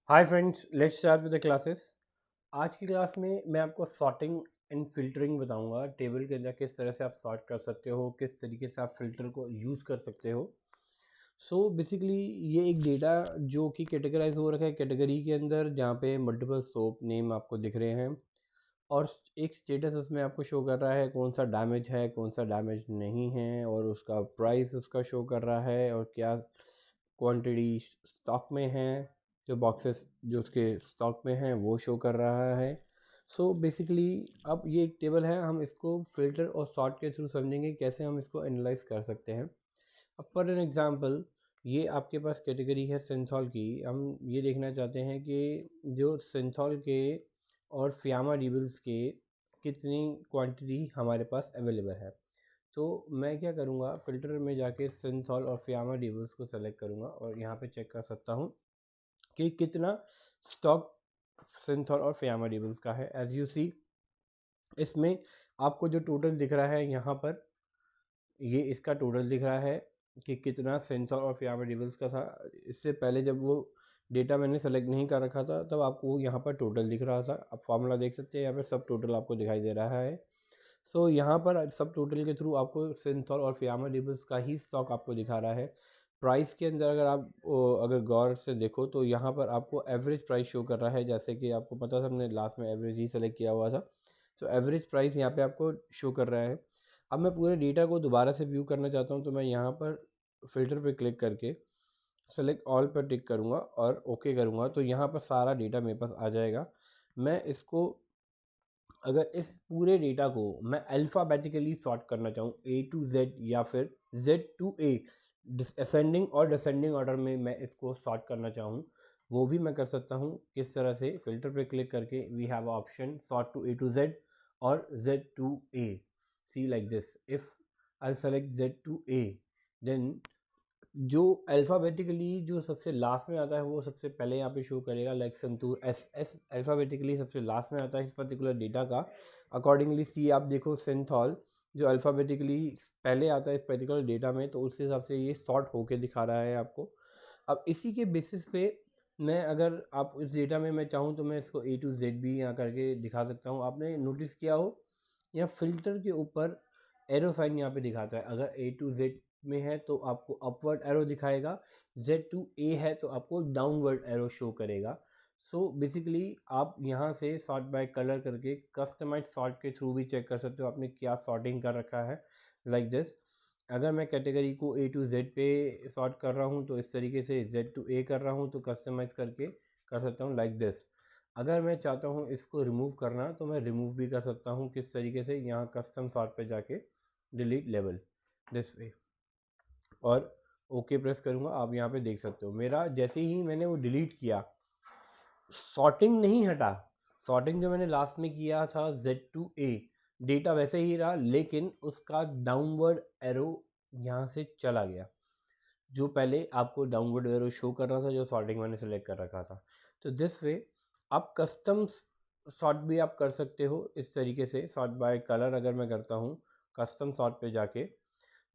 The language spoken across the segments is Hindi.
Hi friends, let's start with the classes. आज की क्लास में मैं आपको सॉर्टिंग एंड फिल्टरिंग बताऊंगा। टेबल के अंदर किस तरह से आप सॉर्ट कर सकते हो, किस तरीके से आप फिल्टर को यूज़ कर सकते हो। सो बेसिकली ये एक डेटा जो कि कैटेगराइज हो रखा है कैटेगरी के अंदर, जहाँ पे मल्टीपल सोप नेम आपको दिख रहे हैं और एक स्टेटस उसमें आपको शो कर रहा है कौन सा डैमेज है, कौन सा डैमेज नहीं है, और उसका प्राइस उसका शो कर रहा है और क्या क्वांटिटी स्टॉक में है। जो बॉक्सेस जो उसके स्टॉक में हैं वो शो कर रहा है। सो बेसिकली अब ये एक टेबल है, हम इसको फिल्टर और सॉर्ट के थ्रू समझेंगे कैसे हम इसको एनालाइज कर सकते हैं। अब फॉर एन एग्जांपल, ये आपके पास कैटेगरी है सिंथॉल की। हम ये देखना चाहते हैं कि जो सिंथॉल के और फियामा ड्यूरेबल्स के कितनी क्वांटिटी हमारे पास अवेलेबल है। तो मैं क्या करूँगा, फ़िल्टर में जाके सिंथॉल और फियामा ड्यूरेबल्स को सेलेक्ट करूँगा और यहाँ पे चेक कर सकता हूँ कि कितना स्टॉक सिंथॉल और फियामा ड्यूरेबल्स का है। एज यू सी, इसमें आपको जो टोटल दिख रहा है यहाँ पर, ये इसका टोटल दिख रहा है कि कितना सिंथॉल और फियामा ड्यूरेबल्स का था। इससे पहले जब वो डेटा मैंने सेलेक्ट नहीं कर रखा था तब आपको यहाँ पर टोटल दिख रहा था। अब फार्मूला देख सकते हैं, यहाँ पर सब टोटल आपको दिखाई दे रहा है। सो यहाँ पर सब टोटल के थ्रू आपको सिंथॉल और फियामा ड्यूरेबल्स का ही स्टॉक आपको दिखा रहा है। प्राइस के अंदर अगर आप अगर गौर से देखो तो यहाँ पर आपको एवरेज प्राइस शो कर रहा है। जैसे कि आपको पता था, हमने लास्ट में एवरेज ही सेलेक्ट किया हुआ था। तो एवरेज प्राइस यहाँ पे आपको शो कर रहा है। अब मैं पूरे डेटा को दोबारा से व्यू करना चाहता हूँ, तो मैं यहाँ पर फ़िल्टर पे क्लिक करके सेलेक्ट ऑल पर टिक करूँगा और ओके करूँगा, तो यहाँ पर सारा डेटा मेरे पास आ जाएगा। मैं इसको, अगर इस पूरे डेटा को मैं अल्फ़ाबेटिकली सॉर्ट करना चाहूँ ए टू जेड या फिर जेड टू ए, असेंडिंग और डिसेंडिंग ऑर्डर में मैं इसको सॉर्ट करना चाहूँ, वो भी मैं कर सकता हूँ। किस तरह से, फ़िल्टर पे क्लिक करके we have option sort to A to Z और Z to A. See like this, if I select Z to A, then जो अल्फ़ाबेटिकली जो सबसे लास्ट में आता है वो सबसे पहले यहाँ पे शो करेगा। Like santoor S S alphabetically सबसे लास्ट में आता है इस पर्टिकुलर डेटा का। अकॉर्डिंगली सी आप देखो, सिंथॉल जो अल्फ़ाबेटिकली पहले आता है इस पर्टिकुलर डेटा में, तो उस हिसाब से ये सॉर्ट होके दिखा रहा है आपको। अब इसी के बेसिस पे मैं, अगर आप इस डेटा में मैं चाहूँ तो मैं इसको ए टू जेड भी यहाँ करके दिखा सकता हूँ। आपने नोटिस किया हो, यहाँ फ़िल्टर के ऊपर एरो साइन यहाँ पे दिखाता है। अगर ए टू जेड में है तो आपको अपवर्ड एरो दिखाएगा, जेड टू ए है तो आपको डाउनवर्ड एरो शो करेगा। सो बेसिकली आप यहाँ से सॉर्ट बाय कलर करके कस्टमाइज सॉर्ट के थ्रू भी चेक कर सकते हो आपने क्या सॉर्टिंग कर रखा है। लाइक दिस, अगर मैं कैटेगरी को ए टू जेड पे सॉर्ट कर रहा हूँ तो इस तरीके से, जेड टू ए कर रहा हूँ तो कस्टमाइज़ करके कर सकता हूँ लाइक दिस। अगर मैं चाहता हूँ इसको रिमूव करना तो मैं रिमूव भी कर सकता हूँ। किस तरीके से, यहाँ कस्टम सॉर्ट पे जाके डिलीट लेवल, दिस वे, और ओके प्रेस करूँगा। आप यहाँ पे देख सकते हो मेरा जैसे ही मैंने वो डिलीट किया, सॉर्टिंग नहीं हटा। सॉर्टिंग जो मैंने लास्ट में किया था जेड टू ए, डेटा वैसे ही रहा, लेकिन उसका डाउनवर्ड एरो यहाँ से चला गया। जो पहले आपको डाउनवर्ड एरो शो कर रहा था जो सॉर्टिंग मैंने सेलेक्ट कर रखा था। तो दिस वे आप कस्टम सॉर्ट भी आप कर सकते हो इस तरीके से। सॉर्ट बाय कलर अगर मैं करता हूँ कस्टम सॉर्ट पे जाके,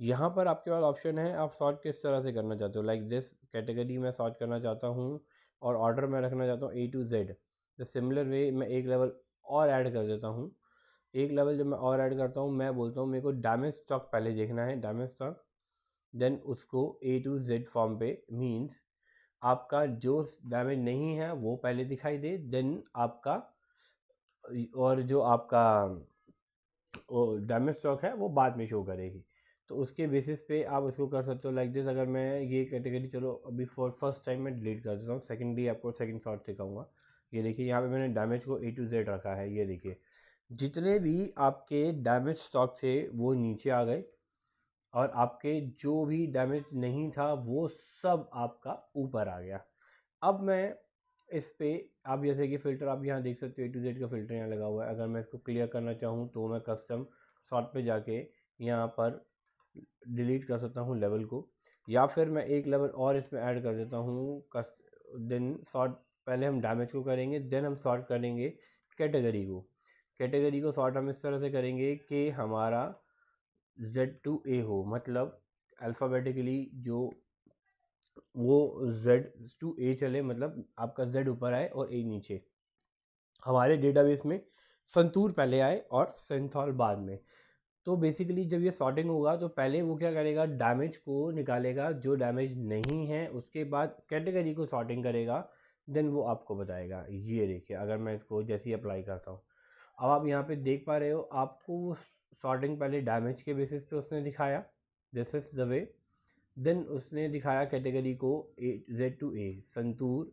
यहाँ पर आपके पास ऑप्शन है आप सॉर्ट किस तरह से करना चाहते हो। लाइक दिस, कैटेगरी में सॉर्ट करना चाहता हूँ और ऑर्डर में रखना चाहता हूँ A to Z. The similar way मैं एक लेवल और ऐड कर देता हूँ। एक लेवल जब मैं और ऐड करता हूँ, मैं बोलता हूँ मेरे को डैमेज स्टॉक पहले देखना है, डैमेज स्टॉक। देन उसको ए टू जेड फॉर्म पे, मीन्स आपका जो डैमेज नहीं है वो पहले दिखाई दे, देन आपका, और जो आपका डैमेज स्टॉक है वो बाद में शो करेगी। तो उसके बेसिस पे आप उसको कर सकते हो लाइक दिस। अगर मैं ये कैटेगरी, चलो अभी फॉर फर्स्ट टाइम मैं डिलीट कर देता हूँ, सेकेंडली आपको सेकंड शॉट सिखाऊंगा। ये देखिए यहाँ पे मैंने डैमेज को ए टू जेड रखा है। ये देखिए जितने भी आपके डैमेज स्टॉक थे वो नीचे आ गए, और आपके जो भी डैमेज नहीं था वो सब आपका ऊपर आ गया। अब मैं इस पे, आप जैसे कि फ़िल्टर आप यहाँ देख सकते हो, ए टू जेड का फ़िल्टर यहाँ लगा हुआ है। अगर मैं इसको क्लियर करना चाहूँ तो मैं कस्टम सॉर्ट पे जाके यहाँ पर डिलीट कर सकता हूँ लेवल को, या फिर मैं एक लेवल और इसमें ऐड कर देता हूँ। देन सॉर्ट, पहले हम डैमेज को करेंगे, देन हम सॉर्ट करेंगे कैटेगरी को। कैटेगरी को सॉर्ट हम इस तरह से करेंगे कि हमारा जेड टू ए हो, मतलब अल्फ़ाबेटिकली जो वो Z to A चले, मतलब आपका Z ऊपर आए और A नीचे। हमारे डेटाबेस में संतूर पहले आए और सिंथॉल बाद में। तो बेसिकली जब ये सॉर्टिंग होगा तो पहले वो क्या करेगा, डैमेज को निकालेगा, जो डैमेज नहीं है उसके बाद कैटेगरी को सॉर्टिंग करेगा, देन वो आपको बताएगा। ये देखिए, अगर मैं इसको जैसे ही अप्लाई करता हूँ, अब आप यहाँ पे देख पा रहे हो, आपको सॉर्टिंग पहले डैमेज के बेसिस पे उसने दिखाया, this is the way. Then उसने दिखाया कैटेगरी को Z to A, Santoor,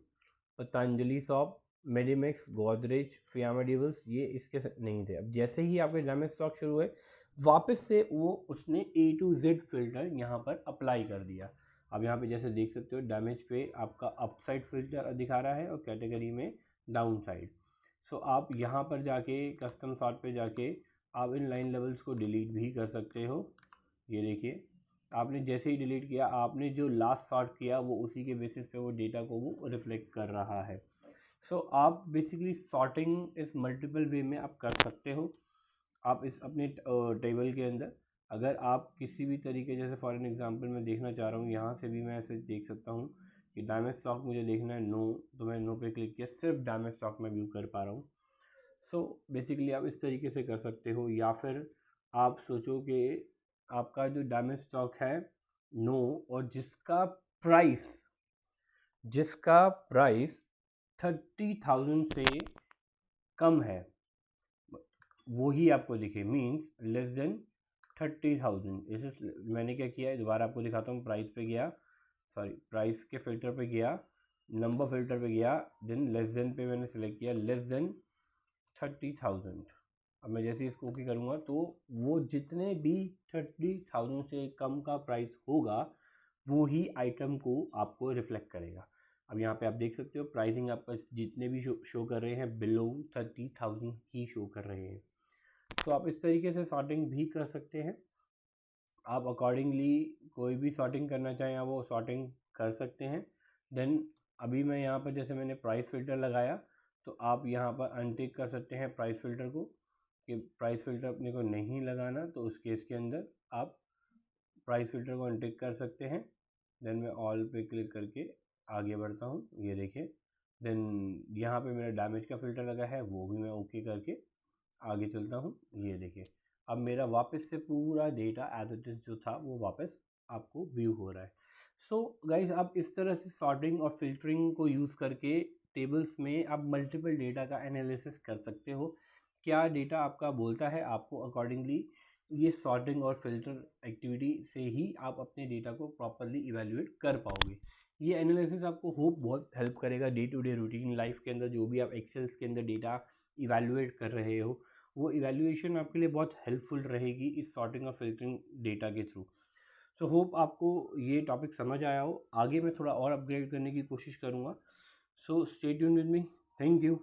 Patanjali soap, Medimix, Godrej, फिया मेडिवल्स, ये इसके नहीं थे। अब जैसे ही आपके डैमेज स्टॉक शुरू हुए, वापस से वो उसने A to Z फिल्टर यहाँ पर अप्लाई कर दिया। अब यहाँ पे जैसे देख सकते हो, डैमेज पे आपका अपसाइड फिल्टर दिखा रहा है और कैटेगरी में डाउन साइड। सो आप यहाँ पर जाके कस्टम सॉर्ट पे जाके आप इन लाइन लेवल्स को डिलीट भी कर सकते हो। ये देखिए, आपने जैसे ही डिलीट किया, आपने जो लास्ट सॉर्ट किया वो उसी के बेसिस पे वो डेटा को वो रिफ्लेक्ट कर रहा है। सो आप बेसिकली सॉर्टिंग इस मल्टीपल वे में आप कर सकते हो। आप इस अपने टेबल के अंदर अगर आप किसी भी तरीके, जैसे फॉर एन एग्जांपल मैं देखना चाह रहा हूँ, यहाँ से भी मैं ऐसे देख सकता हूँ कि डैमेज स्टॉक मुझे देखना है नो, तो मैं नो पे क्लिक किया, सिर्फ डैमेज स्टॉक मैं व्यू कर पा रहा हूँ। सो बेसिकली आप इस तरीके से कर सकते हो, या फिर आप सोचो कि आपका जो डैमेज स्टॉक है नो, और जिसका प्राइस 30,000 से कम है, वो ही आपको दिखे, मीन्स लेस देन 30,000। इसे मैंने क्या किया है, दोबारा आपको दिखाता हूँ। प्राइस पे गया, सॉरी प्राइस के फिल्टर पे गया, नंबर फिल्टर पे गया, देन लेस देन पे मैंने सेलेक्ट किया, लेस देन 30,000। अब मैं जैसे इसको ओके करूँगा तो वो जितने भी 30,000 से कम का प्राइस होगा वो ही आइटम को आपको रिफ्लेक्ट करेगा। अब यहाँ पे आप देख सकते हो, प्राइसिंग आपका जितने भी शो कर रहे हैं बिलो 30,000 ही शो कर रहे हैं। तो आप इस तरीके से सॉर्टिंग भी कर सकते हैं। आप अकॉर्डिंगली कोई भी सॉर्टिंग करना चाहें आप वो सॉर्टिंग कर सकते हैं। देन अभी मैं यहाँ पर जैसे मैंने प्राइस फ़िल्टर लगाया, तो आप यहाँ पर अनटिक कर सकते हैं प्राइस फ़िल्टर को, कि प्राइस फ़िल्टर अपने को नहीं लगाना, तो उस केस के अंदर आप प्राइस फ़िल्टर को अनटिक कर सकते हैं। देन मैं ऑल पे क्लिक करके आगे बढ़ता हूँ, ये देखिए। देन यहाँ पे मेरा डैमेज का फ़िल्टर लगा है, वो भी मैं ओके करके आगे चलता हूँ, ये देखिए। अब मेरा वापस से पूरा डेटा एज इट इज़ जो था वो वापस आपको व्यू हो रहा है। सो गाइज, आप इस तरह से सॉर्टिंग और फिल्टरिंग को यूज़ करके टेबल्स में आप मल्टीपल डेटा का एनालिसिस कर सकते हो। क्या डेटा आपका बोलता है, आपको अकॉर्डिंगली ये सॉर्टिंग और फिल्टर एक्टिविटी से ही आप अपने डेटा को प्रॉपरली इवेल्युएट कर पाओगे। ये एनालिसिस आपको होप बहुत हेल्प करेगा day to day routine life के अंदर, जो भी आप एक्सेल्स के अंदर डेटा इवेल्युएट कर रहे हो, वो इवैल्यूएशन आपके लिए बहुत हेल्पफुल रहेगी इस सॉर्टिंग और फिल्टरिंग डेटा के थ्रू। सो होप आपको ये टॉपिक समझ आया हो। आगे मैं थोड़ा और अपग्रेड करने की कोशिश करूँगा। So stay tuned with me. Thank you.